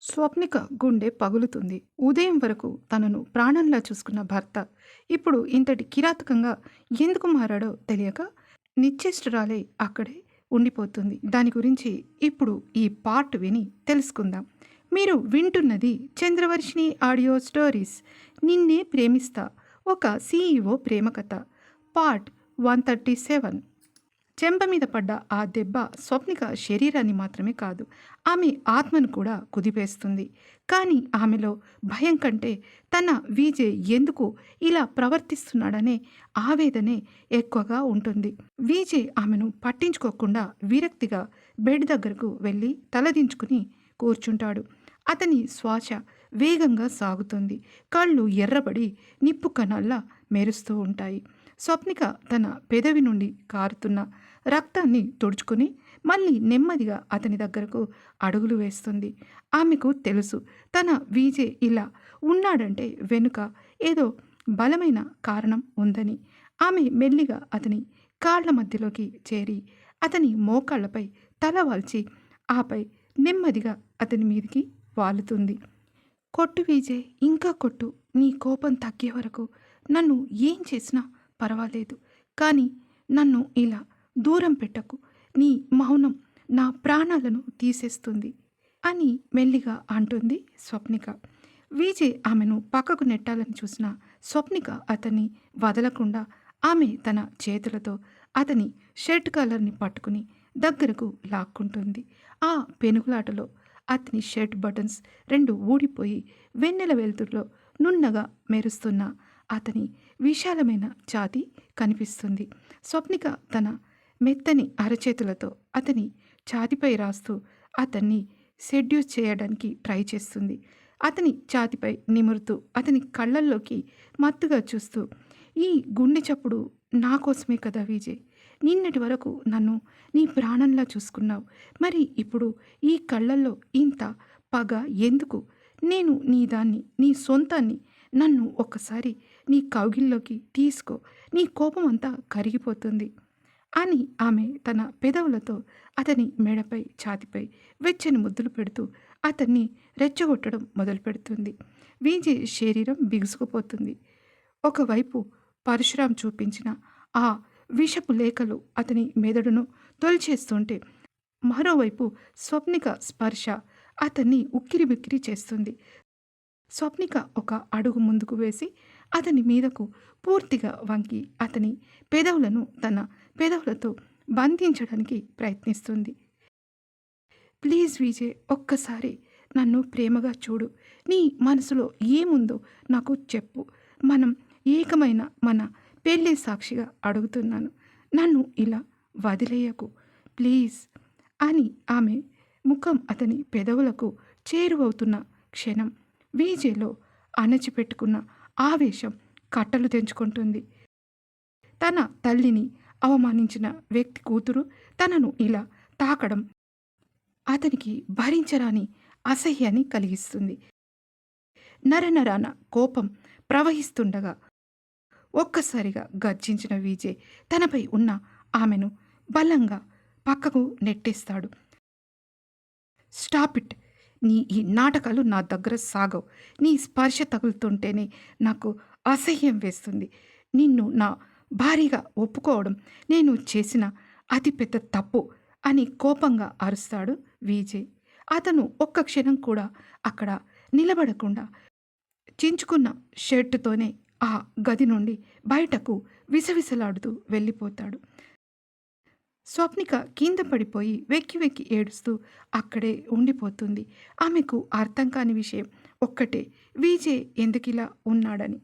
స్వప్నిక గుండె పగులుతుంది. ఉదయం వరకు తనను ప్రాణంలా చూసుకున్న భర్త ఇప్పుడు ఇంతటి కిరాతకంగా ఎందుకు మారాడో తెలియక నిశ్చేష్టురాలై అక్కడే ఉండిపోతుంది. దాని గురించి ఇప్పుడు ఈ పార్ట్ విని తెలుసుకుందాం. మీరు వింటున్నది చంద్రవర్షిణి ఆడియో స్టోరీస్. నిన్నే ప్రేమిస్తా, ఒక సీఈఓ ప్రేమ కథ, పార్ట్ 137. చెంప మీద పడ్డ ఆ దెబ్బ స్వప్నిక శరీరాన్ని మాత్రమే కాదు, ఆమె ఆత్మను కూడా కుదిపేస్తుంది. కానీ ఆమెలో భయం కంటే తన విజయ్ ఎందుకు ఇలా ప్రవర్తిస్తున్నాడనే ఆవేదనే ఎక్కువగా ఉంటుంది. విజయ్ ఆమెను పట్టించుకోకుండా విరక్తిగా బెడ్ దగ్గరకు వెళ్ళి తలదించుకుని కూర్చుంటాడు. అతని శ్వాస వేగంగా సాగుతుంది. కళ్ళు ఎర్రబడి నిప్పు కణాల్లా మెరుస్తూ ఉంటాయి. స్వప్నిక తన పెదవి నుండి కారుతున్న రక్తాన్ని తుడుచుకుని మళ్ళీ నెమ్మదిగా అతని దగ్గరకు అడుగులు వేస్తుంది. ఆమెకు తెలుసు, తన విజయ్ ఇలా ఉన్నాడంటే వెనుక ఏదో బలమైన కారణం ఉందని. ఆమె మెల్లిగా అతని కాళ్ల మధ్యలోకి చేరి అతని మోకాళ్లపై తల వాల్చి ఆపై నెమ్మదిగా అతని మీదికి వాలుతుంది. కొట్టు విజయ్, ఇంకా కొట్టు. నీ కోపం తగ్గే వరకు నన్ను ఏం చేసినా పర్వాలేదు, కానీ నన్ను ఇలా దూరం పెట్టకు. నీ మౌనం నా ప్రాణాలను తీసేస్తుంది అని మెల్లిగా అంటుంది స్వప్నిక. విజయ్ ఆమెను పక్కకు నెట్టాలని చూసిన స్వప్నిక అతన్ని వదలకుండా ఆమె తన చేతులతో అతని షర్ట్ కాలర్ని పట్టుకుని దగ్గరకు లాక్కుంటుంది. ఆ పెనుగులాటలో అతని షర్ట్ బటన్స్ రెండు ఊడిపోయి వెన్నెల వెలుతురులో నున్నగా మెరుస్తున్న అతని విశాలమైన ఛాతీ కనిపిస్తుంది. స్వప్నిక తన మెత్తని అరచేతులతో అతని ఛాతిపై రాస్తూ అతన్ని సెడ్యూస్ చేయడానికి ట్రై చేస్తుంది. అతని ఛాతిపై నిమురుతూ అతని కళ్ళల్లోకి మత్తుగా చూస్తూ, ఈ గుండె చప్పుడు నా కోసమే కదా విజయ్. నిన్నటి వరకు నన్ను నీ ప్రాణంలా చూసుకున్నావు, మరి ఇప్పుడు ఈ కళ్ళల్లో ఇంత పగ ఎందుకు? నేను నీ దాన్ని, నీ సొంతాన్ని. నన్ను ఒక్కసారి నీ కౌగిల్లోకి తీసుకో, నీ కోపం అంతా కరిగిపోతుంది అని ఆమె తన పెదవులతో అతని మెడపై ఛాతిపై వెచ్చని ముద్దులు పెడుతూ అతన్ని రెచ్చగొట్టడం మొదలు పెడుతుంది. విజయ్ శరీరం బిగుసుకుపోతుంది. ఒకవైపు పరశురాం చూపించిన ఆ విషపు లేఖలు అతని మెదడును తొలిచేస్తుంటే, మరోవైపు స్వప్నిక స్పర్శ అతన్ని ఉక్కిరిబిక్కిరి చేస్తుంది. స్వప్నిక ఒక అడుగు ముందుకు వేసి అతని మీదకు పూర్తిగా వంగి అతని పెదవులను తన పెదవులతో బంధించడానికి ప్రయత్నిస్తుంది. ప్లీజ్ విజయ్, ఒక్కసారి నన్ను ప్రేమగా చూడు. నీ మనసులో ఏముందో నాకు చెప్పు. మనం ఏకమైన మన పెళ్ళి సాక్షిగా అడుగుతున్నాను. నన్ను ఇలా వదిలేయకు ప్లీజ్ అని ఆమె ముఖం అతని పెదవులకు చేరువవుతున్న క్షణం విజయ్లో అణచిపెట్టుకున్న ఆవేశం కట్టలు తెంచుకుంటుంది. తన తల్లిని అవమానించిన వ్యక్తి కూతురు తనను ఇలా తాకడం అతనికి భరించరాని అసహ్యాన్ని కలిగిస్తుంది. నరనరాన కోపం ప్రవహిస్తుండగా ఒక్కసారిగా గర్జించిన విజయ్ తనపై ఉన్న ఆమెను బలంగా పక్కకు నెట్టేస్తాడు. Stop it. నీ ఈ నాటకాలు నా దగ్గర సాగవు. నీ స్పర్శ తగులుతుంటేనే నాకు అసహ్యం వేస్తుంది. నిన్ను నా భారీగా ఒప్పుకోవడం నేను చేసిన అతిపెద్ద తప్పు అని కోపంగా అరుస్తాడు విజయ్. అతను ఒక్క క్షణం కూడా అక్కడ నిలబడకుండా చించుకున్న షర్టుతోనే ఆ గది నుండి బయటకు విసవిసలాడుతూ వెళ్ళిపోతాడు. స్వప్నిక కింద పడిపోయి వెక్కి వెక్కి ఏడుస్తూ అక్కడే ఉండిపోతుంది. ఆమెకు అర్థం కాని విషయం ఒక్కటే, విజయ్ ఎందుకిలా ఉన్నాడని.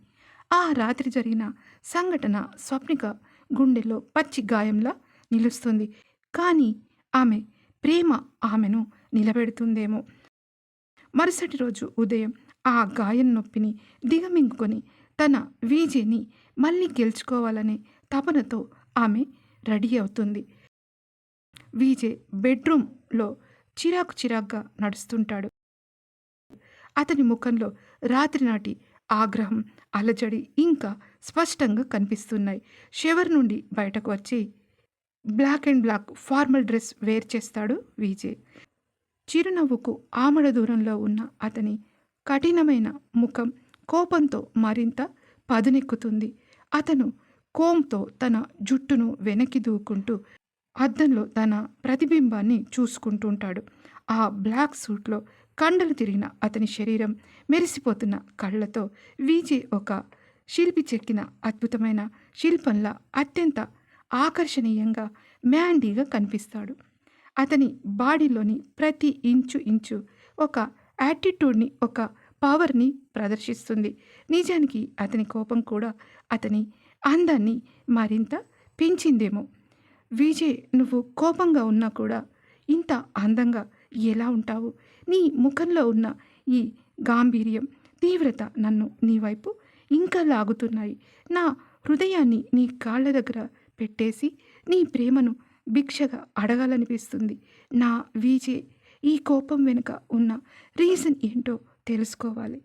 ఆ రాత్రి జరిగిన సంఘటన స్వప్నిక గుండెల్లో పచ్చి గాయంలా నిలుస్తుంది. కానీ ఆమె ప్రేమ ఆమెను నిలబెడుతుందేమో. మరుసటి రోజు ఉదయం ఆ గాయం నొప్పిని దిగమింగుకొని తన విజయ్ని మళ్ళీ గెలుచుకోవాలనే తపనతో ఆమె రెడీ అవుతుంది. విజయ్ బెడ్రూమ్లో చిరాకుగా నడుస్తుంటాడు. అతని ముఖంలో రాత్రి నాటి ఆగ్రహం, అలజడి ఇంకా స్పష్టంగా కనిపిస్తున్నాయి. షవర్ నుండి బయటకు వచ్చి బ్లాక్ ఫార్మల్ డ్రెస్ వేర్ చేస్తాడు విజయ్. చిరునవ్వుకు ఆమడ దూరంలో ఉన్న అతని కఠినమైన ముఖం కోపంతో మరింత పదునెక్కుతుంది. అతను కోంతో తన జుట్టును వెనక్కి దూకుంటూ అద్దంలో తన ప్రతిబింబాన్ని చూసుకుంటుంటాడు. ఆ బ్లాక్ సూట్లో కండలు తిరిగిన అతని శరీరం, మెరిసిపోతున్న కళ్ళతో విజయ్ ఒక శిల్పి చెక్కిన అద్భుతమైన శిల్పంలా అత్యంత ఆకర్షణీయంగా, మ్యాండీగా కనిపిస్తాడు. అతని బాడీలోని ప్రతి ఇంచు ఒక యాటిట్యూడ్ని, ఒక పవర్ని ప్రదర్శిస్తుంది. నిజానికి అతని కోపం కూడా అతని అందాన్ని మరింత పెంచిందేమో. విజయ్, నువ్వు కోపంగా ఉన్నా కూడా ఇంత అందంగా ఎలా ఉంటావు? నీ ముఖంలో ఉన్న ఈ గాంభీర్యం, తీవ్రత నన్ను నీ వైపు ఇంకా లాగుతున్నాయి. నా హృదయాన్ని నీ కాళ్ళ దగ్గర పెట్టేసి నీ ప్రేమను భిక్షగా అడగాలనిపిస్తుంది. నా విజయ్, ఈ కోపం వెనుక ఉన్న రీజన్ ఏంటో తెలుసుకోవాలి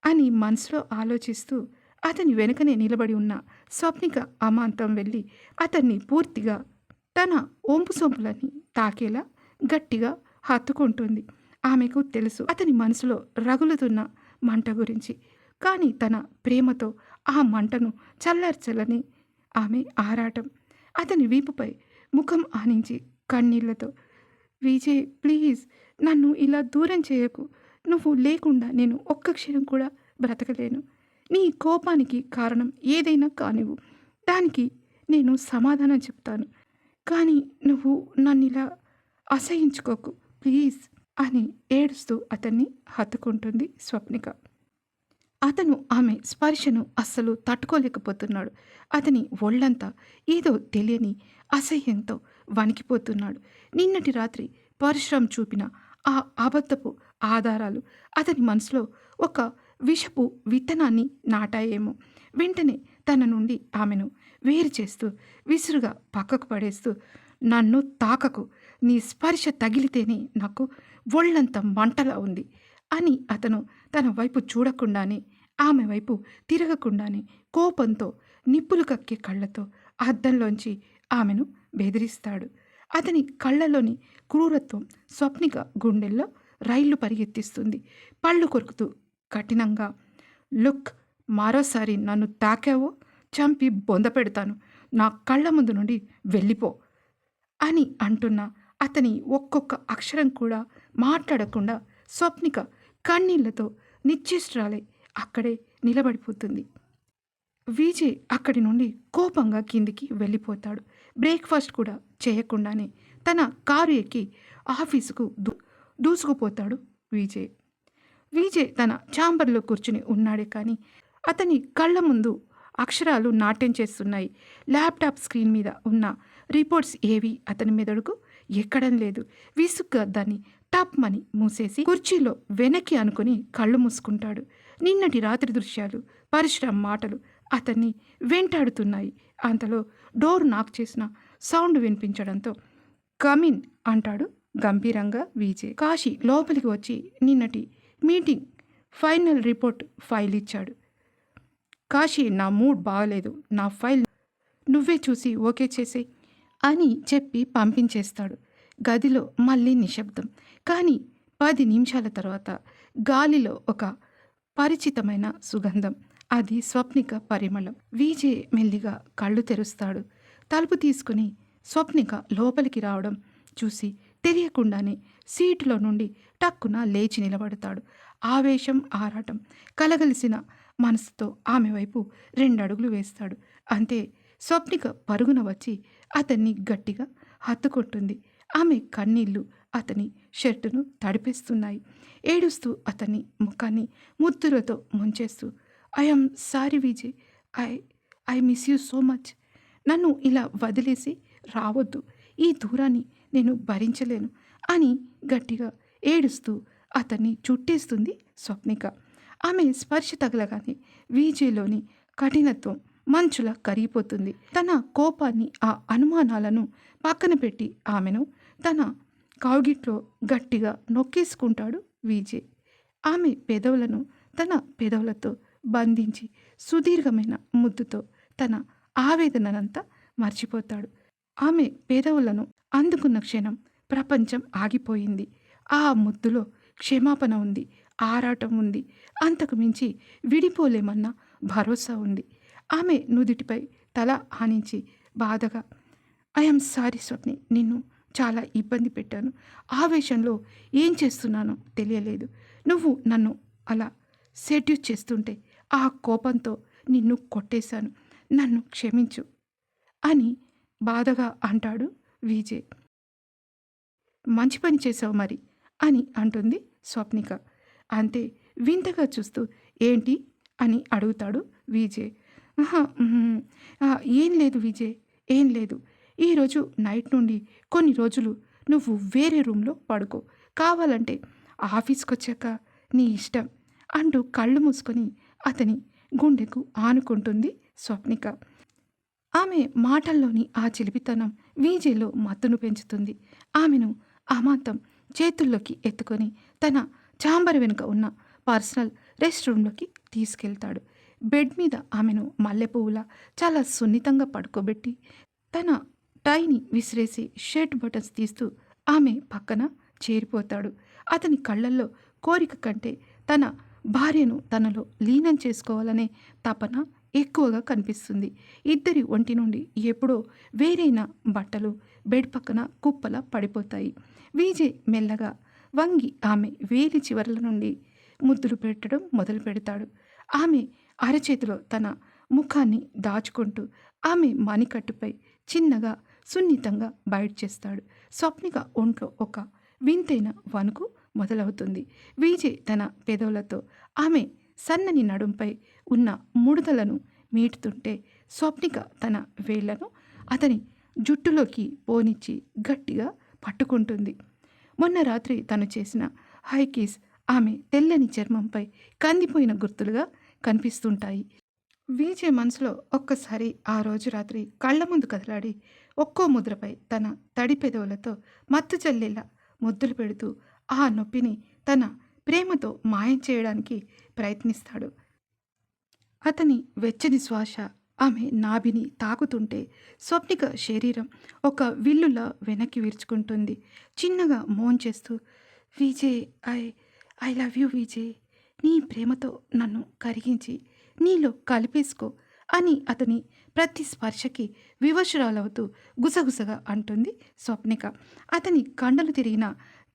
అని మనసులో ఆలోచిస్తూ అతని వెనుకనే నిలబడి ఉన్న స్వప్నిక అమాంతం వెళ్ళి అతన్ని పూర్తిగా తన ఒంపు సొంపులని తాకేలా గట్టిగా హత్తుకుంటుంది. ఆమెకు తెలుసు అతని మనసులో రగులుతున్న మంట గురించి. కానీ తన ప్రేమతో ఆ మంటను చల్లార్చలని ఆమె ఆరాటం. అతని వీపుపై ముఖం ఆనించి కన్నీళ్లతో, విజయ్ ప్లీజ్, నన్ను ఇలా దూరం చేయకు. నువ్వు లేకుండా నేను ఒక్క క్షణం కూడా బ్రతకలేను. నీ కోపానికి కారణం ఏదైనా కానివ్వు, దానికి నేను సమాధానం చెప్తాను. కానీ నువ్వు నన్నిలా అసహించుకోకు ప్లీజ్ అని ఏడుస్తూ అతన్ని హత్తుకుంటుంది స్వప్నిక. అతను ఆమె స్పర్శను అస్సలు తట్టుకోలేకపోతున్నాడు. అతని ఒళ్ళంతా ఏదో తెలియని అసహ్యంతో వణికిపోతున్నాడు. నిన్నటి రాత్రి పరశురాం చూపిన ఆ అబద్ధపు ఆధారాలు అతని మనసులో ఒక విషపు విత్తనాన్ని నాటాయేమో. వెంటనే తన నుండి ఆమెను వేరు చేస్తూ విసురుగా పక్కకు పడేస్తూ, నన్ను తాకకు, నీ స్పర్శ తగిలితేనే నాకు ఒళ్ళంత మంటలా ఉంది అని అతను తన వైపు చూడకుండానే, ఆమె వైపు తిరగకుండానే కోపంతో నిప్పులు కక్కే కళ్ళతో అద్దంలోంచి ఆమెను బెదిరిస్తాడు. అతని కళ్ళలోని క్రూరత్వం స్వప్నిక గుండెల్లో రైళ్లు పరిగెత్తిస్తుంది. పళ్ళు కొరుకుతూ కఠినంగా, లుక్, మరోసారి నన్ను తాకావో చంపి బొంద పెడతాను. నా కళ్ళ ముందు నుండి వెళ్ళిపో అని అంటున్న అతని ఒక్కొక్క అక్షరం కూడా మాట్లాడకుండా స్వప్నిక కన్నీళ్లతో నిశ్చేష్టురాలై అక్కడే నిలబడిపోతుంది. విజయ్ అక్కడి నుండి కోపంగా కిందికి వెళ్ళిపోతాడు. బ్రేక్ఫాస్ట్ కూడా చేయకుండానే తన కారు ఎక్కి ఆఫీసుకు దూసుకుపోతాడు విజయ్. విజయ్ తన ఛాంబర్లో కూర్చుని ఉన్నాడే కానీ అతని కళ్ళ ముందు అక్షరాలు నాట్యం చేస్తున్నాయి. ల్యాప్టాప్ స్క్రీన్ మీద ఉన్న రిపోర్ట్స్ ఏవి అతని మెదడుకు ఎక్కడం లేదు. విసుగ్గా దాన్ని టప్మని మూసేసి కుర్చీలో వెనక్కి అనుకుని కళ్ళు మూసుకుంటాడు. నిన్నటి రాత్రి దృశ్యాలు, పరశురాం మాటలు అతన్ని వెంటాడుతున్నాయి. అంతలో డోర్ నాక్ చేసిన సౌండ్ వినిపించడంతో కమిన్ అంటాడు గంభీరంగా విజయ్. కాశీ లోపలికి వచ్చి నిన్నటి మీటింగ్ ఫైనల్ రిపోర్ట్ ఫైల్ ఇచ్చాడు. కాశీ, నా మూడ్ బాగలేదు, నా ఫైల్ నువ్వే చూసి ఓకే చేసే అని చెప్పి పంపించేస్తాడు. గదిలో మళ్ళీ నిశ్శబ్దం. కానీ 10 నిమిషాల తర్వాత గాలిలో ఒక పరిచితమైన సుగంధం. అది స్వప్నిక పరిమళం. విజయ్ మెల్లిగా కళ్ళు తెరుస్తాడు. తలుపు తీసుకుని స్వప్నిక లోపలికి రావడం చూసి తెలియకుండానే సీటులో నుండి టక్కున లేచి నిలబడతాడు. ఆవేశం, ఆరాటం కలగలిసిన మనసుతో ఆమె వైపు 2 అడుగులు వేస్తాడు. అంతే, స్వప్నిక పరుగున వచ్చి అతన్ని గట్టిగా హత్తుకుంటుంది. ఆమె కన్నీళ్లు అతని షర్టును తడిపేస్తున్నాయి. ఏడుస్తూ అతని ముఖాన్ని ముద్దులతో ముంచేస్తూ, I'm sorry Vijay, I miss you so much. నన్ను ఇలా వదిలేసి రావద్దు, ఈ దూరాన్ని నేను భరించలేను అని గట్టిగా ఏడుస్తూ అతన్ని చుట్టేస్తుంది స్వప్నిక. ఆమె స్పర్శ తగలగానే విజయ్లోని కఠినత్వం మంచులా కరిగిపోతుంది. తన కోపాన్ని, ఆ అనుమానాలను పక్కన పెట్టి ఆమెను తన కౌగిట్లో గట్టిగా నొక్కేసుకుంటాడు విజయ్. ఆమె పెదవులను తన పెదవులతో బంధించి సుదీర్ఘమైన ముద్దుతో తన ఆవేదనంతా మర్చిపోతాడు. ఆమె పెదవులను అందుకున్న క్షణం ప్రపంచం ఆగిపోయింది. ఆ ముద్దులో క్షమాపణ ఉంది, ఆరాటం ఉంది, అంతకు మించి విడిపోలేమన్న భరోసా ఉంది. ఆమె నుదిటిపై తల ఆనించి బాధగా, ఐఎమ్ సారీ స్వప్ని, నిన్ను చాలా ఇబ్బంది పెట్టాను. ఆవేశంలో ఏం చేస్తున్నానో తెలియలేదు. నువ్వు నన్ను అలా సెడ్యూస్ చేస్తుంటే ఆ కోపంతో నిన్ను కొట్టేశాను. నన్ను క్షమించు అని బాధగా అంటాడు విజయ్. మంచి పని చేసావు మరి అని అంటుంది స్వప్నిక. అంతే వింతగా చూస్తూ ఏంటి అని అడుగుతాడు విజయ్. "ఆహా, ఏం లేదు విజయ్, ఏం లేదు. ఈరోజు నైట్ నుండి కొన్ని రోజులు నువ్వు వేరే రూమ్లో పడుకో. కావాలంటే ఆఫీస్కి వచ్చాక నీ ఇష్టం" అంటూ కళ్ళు మూసుకొని అతని గుండెకు ఆనుకుంటుంది స్వప్నిక. ఆమె మాటల్లోని ఆ చిలిపితనం విజయ్లో మత్తును పెంచుతుంది. ఆమెను అమాంతం చేతుల్లోకి ఎత్తుకొని తన చాంబర్ వెనుక ఉన్న పర్సనల్ రెస్ట్ రూమ్లోకి తీసుకెళ్తాడు. బెడ్ మీద ఆమెను మల్లెపువ్వులా చాలా సున్నితంగా పడుకోబెట్టి తన టైని విసిరేసి షర్ట్ బటన్స్ తీస్తూ ఆమె పక్కన చేరిపోతాడు. అతని కళ్ళల్లో కోరిక కంటే తన భార్యను తనలో లీనం చేసుకోవాలనే తపన ఎక్కువగా కనిపిస్తుంది. ఇద్దరి ఒంటి నుండి ఎప్పుడో వేరైన బట్టలు బెడ్ పక్కన కుప్పలా పడిపోతాయి. విజయ్ మెల్లగా వంగి ఆమె వేలి చివర్ల నుండి ముద్దులు పెట్టడం మొదలు పెడతాడు. ఆమె అరచేతిలో తన ముఖాన్ని దాచుకుంటూ ఆమె మణికట్టుపై చిన్నగా సున్నితంగా బైట్ చేస్తాడు. స్వప్నిక ఒంట్లో ఒక వింతైన వణుకు మొదలవుతుంది. విజయ్ తన పెదవులతో ఆమె సన్నని నడుంపై ఉన్న ముడతలను మీటుతుంటే స్వప్నిక తన వేళ్లను అతని జుట్టులోకి పోనిచ్చి గట్టిగా పట్టుకుంటుంది. మొన్న రాత్రి తను చేసిన హై కిస్ ఆమె తెల్లని చర్మంపై కందిపోయిన గుర్తులుగా కనిపిస్తుంటాయి. విజయ్ మనసులో ఒక్కసారి ఆ రోజు రాత్రి కళ్ళ ముందు కదలాడి ఒక్కో ముద్రపై తన తడి పెదవులతో మత్తు చల్లేలా ముద్దులు పెడుతూ ఆ నొప్పిని తన ప్రేమతో మాయం చేయడానికి ప్రయత్నిస్తాడు. అతని వెచ్చని శ్వాస ఆమె నాభిని తాకుతుంటే స్వప్నిక శరీరం ఒక విల్లులా వెనక్కి విరుచుకుంటుంది. చిన్నగా మోన్ చేస్తూ, Vijay, I I love you Vijay, నీ ప్రేమతో నన్ను కరిగించి నీలో కలిపేసుకో అని అతని ప్రతి స్పర్శకి వివశురాలవుతూ గుసగుసగా అంటుంది స్వప్నిక. అతని కండలు తిరిగిన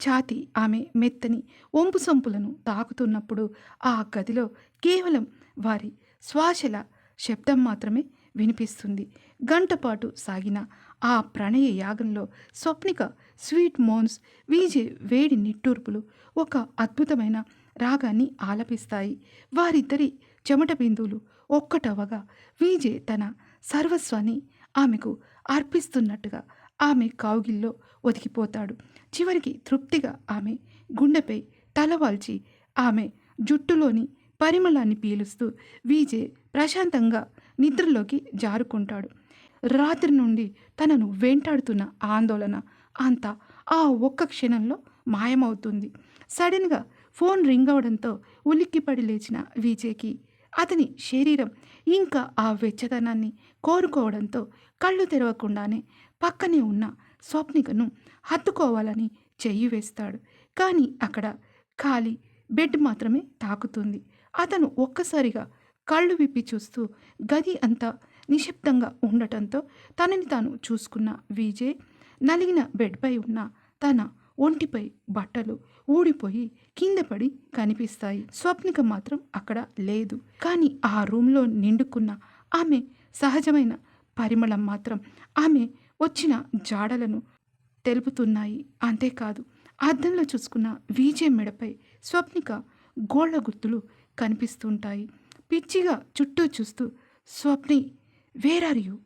ఛాతీ ఆమె మెత్తని ఒంపు సొంపులను తాకుతున్నప్పుడు ఆ గదిలో కేవలం వారి శ్వాసల శబ్దం మాత్రమే వినిపిస్తుంది. గంటపాటు సాగిన ఆ ప్రణయ యాగంలో స్వప్నిక స్వీట్ మోన్స్, విజయ్ వేడి నిట్టూర్పులు ఒక అద్భుతమైన రాగాన్ని ఆలపిస్తాయి. వారిద్దరి చెమట బిందువులు ఒక్కటవగా విజయ్ తన సర్వస్వాన్ని ఆమెకు అర్పిస్తున్నట్టుగా ఆమె కౌగిల్లో ఒదిగిపోతాడు. చివరికి తృప్తిగా ఆమె గుండెపై తలవాల్చి ఆమె జుట్టులోని పరిమళాన్ని పీలుస్తూ విజయ్ ప్రశాంతంగా నిద్రలోకి జారుకుంటాడు. రాత్రి నుండి తనను వెంటాడుతున్న ఆందోళన అంతా ఆ ఒక్క క్షణంలో మాయమవుతుంది. సడన్గా ఫోన్ రింగ్ అవడంతో ఉలిక్కిపడి లేచిన విజయ్కి అతని శరీరం ఇంకా ఆ వెచ్చదనాన్ని కోరుకోవడంతో కళ్ళు తెరవకుండానే పక్కనే ఉన్న స్వప్నికను హత్తుకోవాలని చెయ్యి వేస్తాడు. కానీ అక్కడ ఖాళీ బెడ్ మాత్రమే తాకుతుంది. అతను ఒక్కసారిగా కళ్ళు విప్పి చూస్తూ గది అంతా నిశ్శబ్దంగా ఉండటంతో తనని తాను చూసుకున్న విజయ్ నలిగిన బెడ్పై ఉన్న తన ఒంటిపై బట్టలు ఊడిపోయి కింద పడి కనిపిస్తాయి. స్వప్నిక మాత్రం అక్కడ లేదు. కానీ ఆ రూమ్లో నిండుకున్న ఆమె సహజమైన పరిమళం మాత్రం ఆమె వచ్చిన జాడలను తెలుపుతున్నాయి. అంతేకాదు, అద్దంలో చూసుకున్న విజయ్ మెడపై స్వప్నిక గోళ్ల గుర్తులు కనిపిస్తుంటాయి. పిచ్చిగా చుట్టూ చూస్తూ, స్వప్ని, వేర్ ఆర్ యూ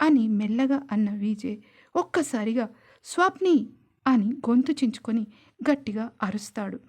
అని మెల్లగా అన్న విజయ్ ఒక్కసారిగా స్వప్ని అని గొంతు చించుకొని గట్టిగా అరుస్తాడు.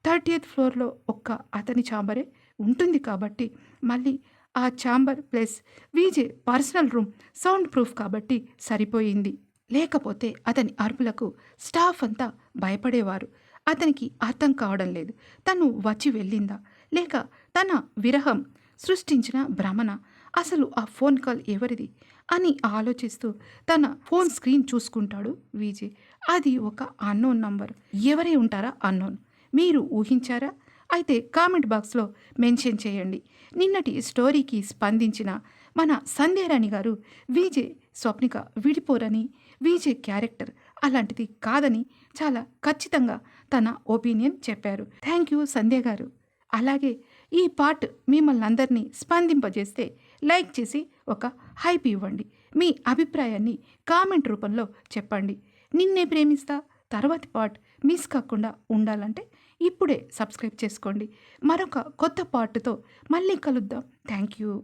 30th ఫ్లోర్లో ఒక్క అతని ఛాంబరే ఉంటుంది కాబట్టి మళ్ళీ ఆ chamber plus Vijay personal room sound proof కాబట్టి సరిపోయింది. లేకపోతే అతని అరుపులకు స్టాఫ్ అంతా భయపడేవారు. అతనికి అర్థం కావడం లేదు, తను వచ్చి వెళ్ళిందా లేక తన విరహం సృష్టించిన భ్రమణ. అసలు ఆ ఫోన్ కాల్ ఎవరిది? అని ఆలోచిస్తూ తన ఫోన్ స్క్రీన్ చూసుకుంటాడు విజయ్. అది ఒక అన్నోన్ నంబర్. ఎవరై ఉంటారా అన్నోన్? మీరు ఊహించారా? అయితే కామెంట్ బాక్స్లో మెన్షన్ చేయండి. నిన్నటి స్టోరీకి స్పందించిన మన సంధ్యారాణి గారు విజయ్ స్వప్నిక విడిపోరని, విజయ్ క్యారెక్టర్ అలాంటిది కాదని చాలా ఖచ్చితంగా తన ఒపీనియన్ చెప్పారు. థ్యాంక్ యూ సంధ్య గారు. అలాగే ఈ పార్ట్ మిమ్మల్ని అందరినీ స్పందింపజేస్తే లైక్ చేసి ఒక హైప్ ఇవ్వండి. మీ అభిప్రాయాన్ని కామెంట్ రూపంలో చెప్పండి. నిన్నే ప్రేమిస్తా తర్వాతి పార్ట్ మిస్ కాకుండా ఉండాలంటే ఇప్పుడే సబ్స్క్రైబ్ చేసుకోండి. మరొక కొత్త పార్ట్తో మళ్ళీ కలుద్దాం. Thank you.